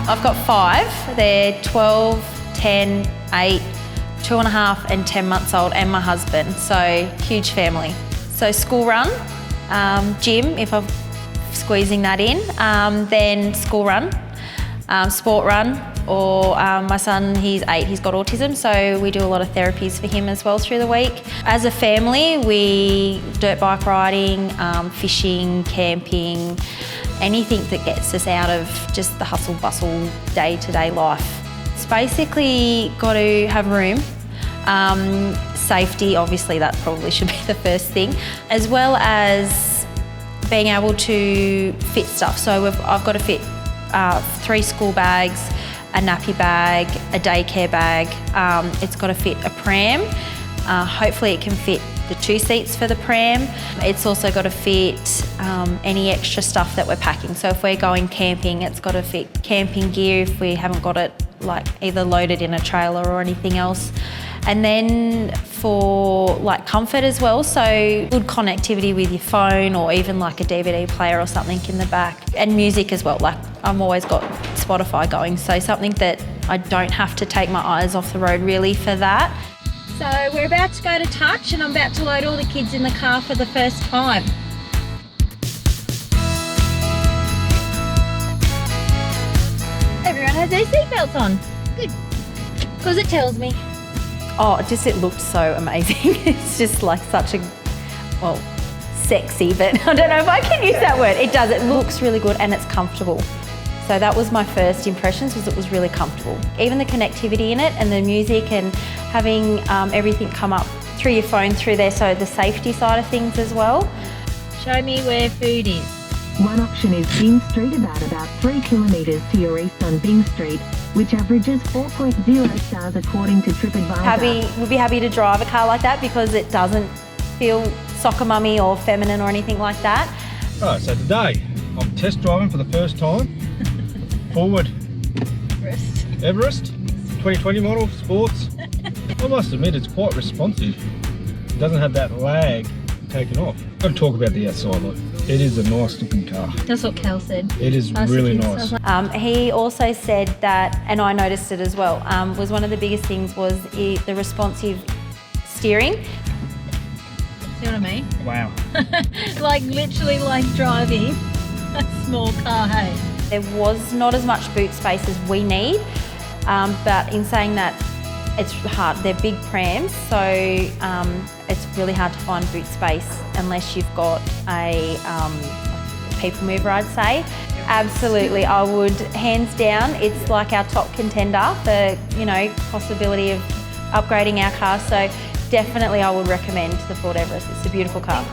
I've got 5. They're 12, 10, 8, 2.5 and 10 months old, and my husband, so huge family. So school run, gym if I'm squeezing that in, then school run, sport run, or my son, he's 8, he's got autism, so we do a lot of therapies for him as well through the week. As a family, we dirt bike riding, fishing, camping, anything that gets us out of just the hustle bustle day-to-day life. It's basically got to have room. Safety, obviously that probably should be the first thing, as well as being able to fit stuff. So I've got to fit 3 school bags, a nappy bag, a daycare bag. It's got to fit a pram. Hopefully it can fit the 2 seats for the pram. It's also got to fit any extra stuff that we're packing. So if we're going camping, it's got to fit camping gear if we haven't got it like either loaded in a trailer or anything else. And then for like comfort as well, so good connectivity with your phone or even like a DVD player or something in the back. And music as well, like I've always got Spotify going, so something that I don't have to take my eyes off the road really for that. So we're about to go to touch and I'm about to load all the kids in the car for the first time. Everyone has their seatbelts on. Good, because it tells me. Oh, it looked so amazing. It's just like such a, well, sexy, but I don't know if I can use that word. It does, it looks really good and it's comfortable. So that was my first impressions, was it was really comfortable. Even the connectivity in it and the music and having everything come up through your phone through there, so the safety side of things as well. Show me where food is. One option is Byng Street, about 3 kilometres to your east on Byng Street, which averages 4.0 stars according to TripAdvisor. Would be happy to drive a car like that because it doesn't feel soccer mummy or feminine or anything like that. Right, so today I'm test driving for the first time Ford Everest 2020 model sports. I must admit it's quite responsive. It doesn't have that lag taken off. I've got to talk about the outside look. It is a nice looking car. That's what Cal said. It is really nice. He also said that, and I noticed it as well, was one of the biggest things was the responsive steering. See what I mean? Wow. Like literally like driving a small car, hey? There was not as much boot space as we need, but in saying that, it's hard. They're big prams, so it's really hard to find boot space unless you've got a people mover, I'd say. Absolutely, I would, hands down, it's like our top contender for, possibility of upgrading our car. So definitely I would recommend the Ford Everest. It's a beautiful car.